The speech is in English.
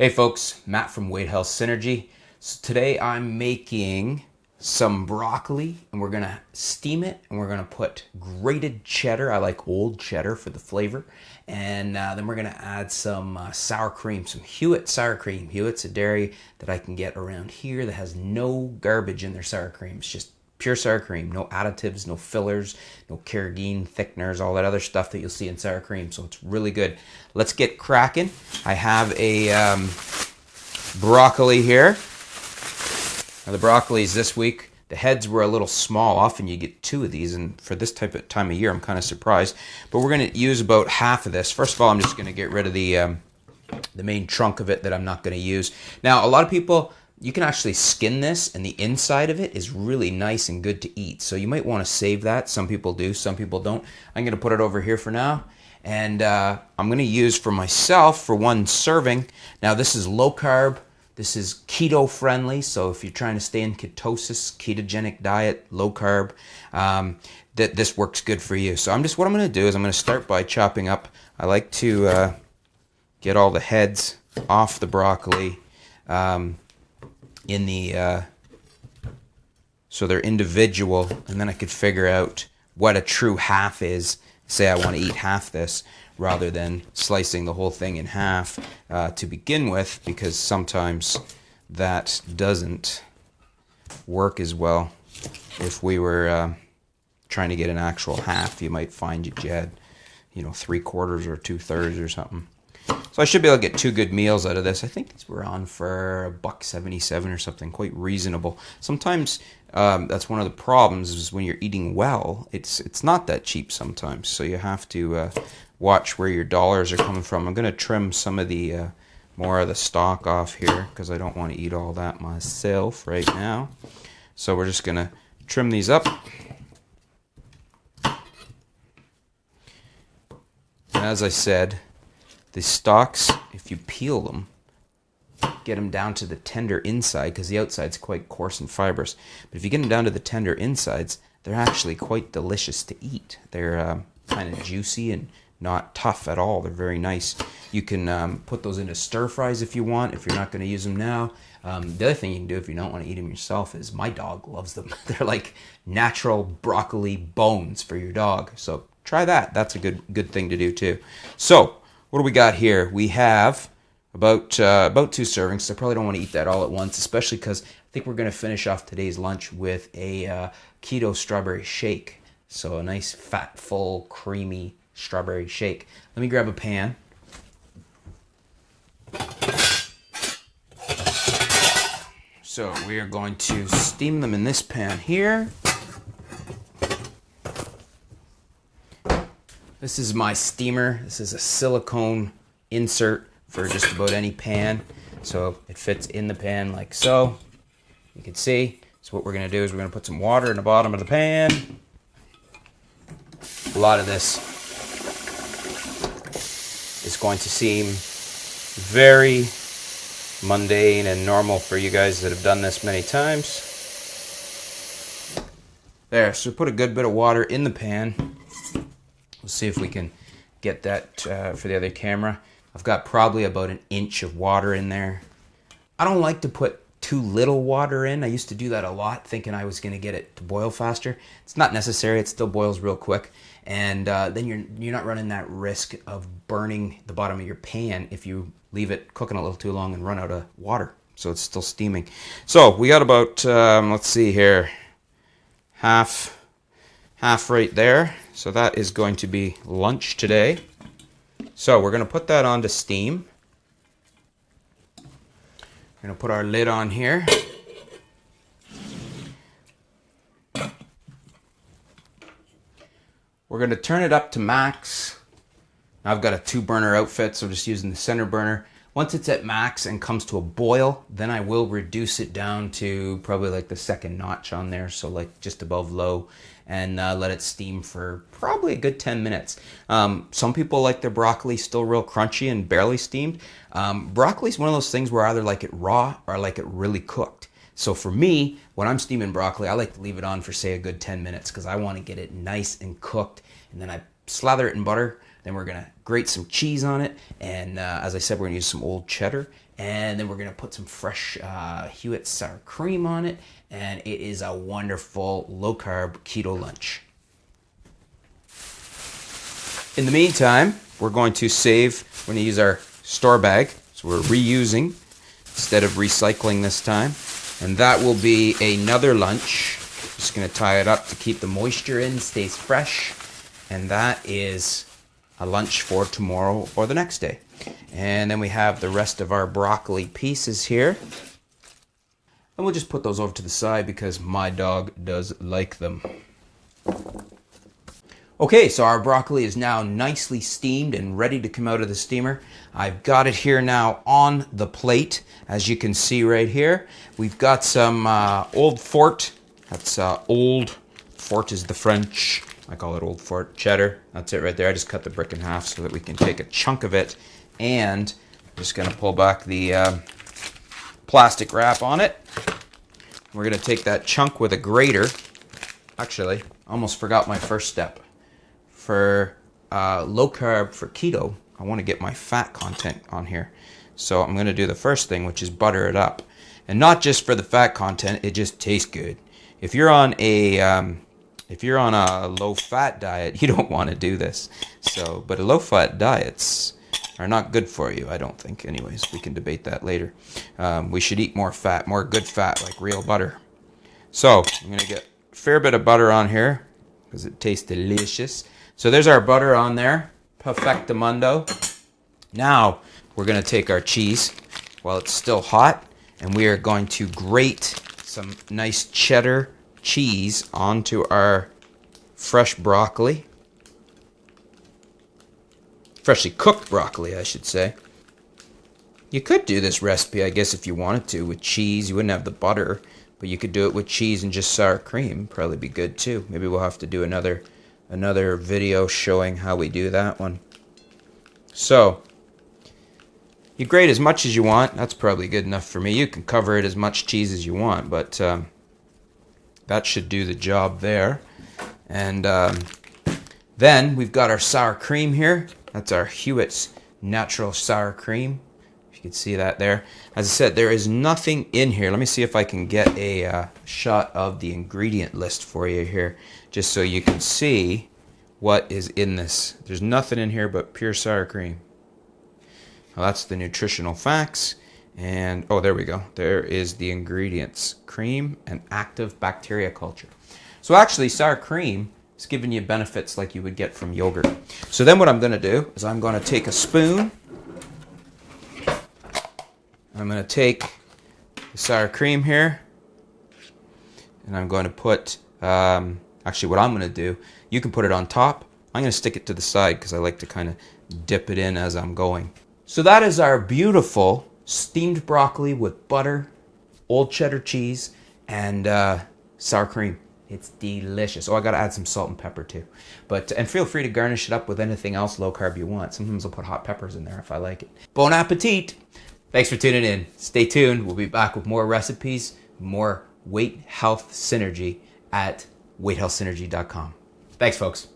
Hey folks, Matt from Weight Health Synergy. So today I'm making some broccoli and we're gonna steam it and we're gonna put grated cheddar. I like old cheddar for the flavor. And then we're gonna add some sour cream, some Hewitt sour cream. Hewitt's a dairy that I can get around here that has no garbage in their sour cream. It's just pure sour cream, no additives, no fillers, no carrageenan thickeners, all that other stuff that you'll see in sour cream. So it's really good. Let's get cracking. I have a broccoli here. Now the broccolis this week, the heads were a little small. Often you get two of these, and for this type of time of year, I'm kind of surprised. But we're going to use about half of this. First of all, I'm just going to get rid of the main trunk of it that I'm not going to use. Now, a lot of people, you can actually skin this, and the inside of it is really nice and good to eat. So you might want to save that. Some people do, some people don't. I'm going to put it over here for now. And I'm going to use for myself for one serving. Now this is low carb. This is keto friendly. So if you're trying to stay in ketosis, ketogenic diet, low carb, this works good for you. So what I'm going to do is I'm going to start by chopping up. I like to get all the heads off the broccoli. So they're individual, and then I could figure out what a true half is. Say I want to eat half this rather than slicing the whole thing in half to begin with, because sometimes that doesn't work as well. If we were trying to get an actual half, you might find you had, 3/4 or 2/3 or something. So I should be able to get two good meals out of this. I think these were on for $1.77 or something, quite reasonable. Sometimes that's one of the problems is when you're eating well, it's not that cheap sometimes. So you have to watch where your dollars are coming from. I'm going to trim some of the more of the stock off here because I don't want to eat all that myself right now. So we're just going to trim these up. And as I said, the stalks, if you peel them, get them down to the tender inside, because the outside's quite coarse and fibrous. But if you get them down to the tender insides, they're actually quite delicious to eat. They're kind of juicy and not tough at all. They're very nice. You can put those into stir fries if you want, if you're not going to use them now. The other thing you can do if you don't want to eat them yourself is my dog loves them. They're like natural broccoli bones for your dog. So try that. That's a good thing to do too. So what do we got here? We have about 2 servings. I probably don't want to eat that all at once, especially because I think we're going to finish off today's lunch with a keto strawberry shake. So a nice fat, full, creamy strawberry shake. Let me grab a pan. So we are going to steam them in this pan here. This is my steamer. This is a silicone insert for just about any pan. So it fits in the pan like so. You can see. So what we're going to do is we're going to put some water in the bottom of the pan. A lot of this is going to seem very mundane and normal for you guys that have done this many times. There, so put a good bit of water in the pan. We'll see if we can get that for the other camera. I've got probably about 1 inch of water in there. I don't like to put too little water in. I used to do that a lot, thinking I was going to get it to boil faster. It's not necessary. It still boils real quick. And then you're not running that risk of burning the bottom of your pan if you leave it cooking a little too long and run out of water. So it's still steaming. So we got about, let's see here, half right there. So that is going to be lunch today. So we're going to put that on to steam. We're going to put our lid on here. We're going to turn it up to max. Now I've got a 2-burner outfit, so I'm just using the center burner. Once it's at max and comes to a boil, then I will reduce it down to probably like the second notch on there, so like just above low, and let it steam for probably a good 10 minutes. Some people like their broccoli still real crunchy and barely steamed. Broccoli is one of those things where I either like it raw or I like it really cooked. So for me, when I'm steaming broccoli, I like to leave it on for say a good 10 minutes because I want to get it nice and cooked, and then I slather it in butter. Then we're gonna grate some cheese on it, and as I said, we're gonna use some old cheddar, and then we're gonna put some fresh Hewitt sour cream on it, and it is a wonderful low-carb keto lunch. In the meantime, we're going to use our store bag, so we're reusing instead of recycling this time, and that will be another lunch. Just gonna tie it up to keep the moisture in, stays fresh, and that is a lunch for tomorrow or the next day. And then we have the rest of our broccoli pieces here, and we'll just put those over to the side because my dog does like them. Okay, so our broccoli is now nicely steamed and ready to come out of the steamer. I've got it here now on the plate, as you can see right here. We've got some Old Fort. That's Old Fort is the French. I call it Old Fort cheddar. That's it right there. I just cut the brick in half so that we can take a chunk of it. And I'm just going to pull back the plastic wrap on it. We're going to take that chunk with a grater. Actually, I almost forgot my first step. For low carb, for keto, I want to get my fat content on here. So I'm going to do the first thing, which is butter it up. And not just for the fat content, it just tastes good. If you're on a low fat diet, you don't want to do this. So, but low fat diets are not good for you, I don't think. Anyways, we can debate that later. We should eat more fat, more good fat, like real butter. So I'm going to get a fair bit of butter on here because it tastes delicious. So there's our butter on there, perfectamundo. Now we're going to take our cheese while it's still hot, and we are going to grate some nice cheddar cheese onto our fresh broccoli. Freshly cooked broccoli, I should say. You could do this recipe, I guess, if you wanted to, with cheese. You wouldn't have the butter, but you could do it with cheese and just sour cream. Probably be good too. Maybe we'll have to do another video showing how we do that one. So you grate as much as you want. That's probably good enough for me. You can cover it as much cheese as you want, but that should do the job there. And then we've got our sour cream here. That's our Hewitt's natural sour cream. If you can see that there. As I said, there is nothing in here. Let me see if I can get a shot of the ingredient list for you here, just so you can see what is in this. There's nothing in here but pure sour cream. Well, that's the nutritional facts. And, oh, there we go. There is the ingredients. Cream and active bacteria culture. So actually, sour cream is giving you benefits like you would get from yogurt. So then what I'm going to do is I'm going to take a spoon. I'm going to take the sour cream here. And I'm going to put, actually what I'm going to do, you can put it on top. I'm going to stick it to the side because I like to kind of dip it in as I'm going. So that is our beautiful steamed broccoli with butter, old cheddar cheese, and sour cream. It's delicious. Oh, I got to add some salt and pepper too. And feel free to garnish it up with anything else low carb you want. Sometimes I'll put hot peppers in there if I like it. Bon appetit. Thanks for tuning in. Stay tuned. We'll be back with more recipes, more weight health synergy at weighthealthsynergy.com. Thanks, folks.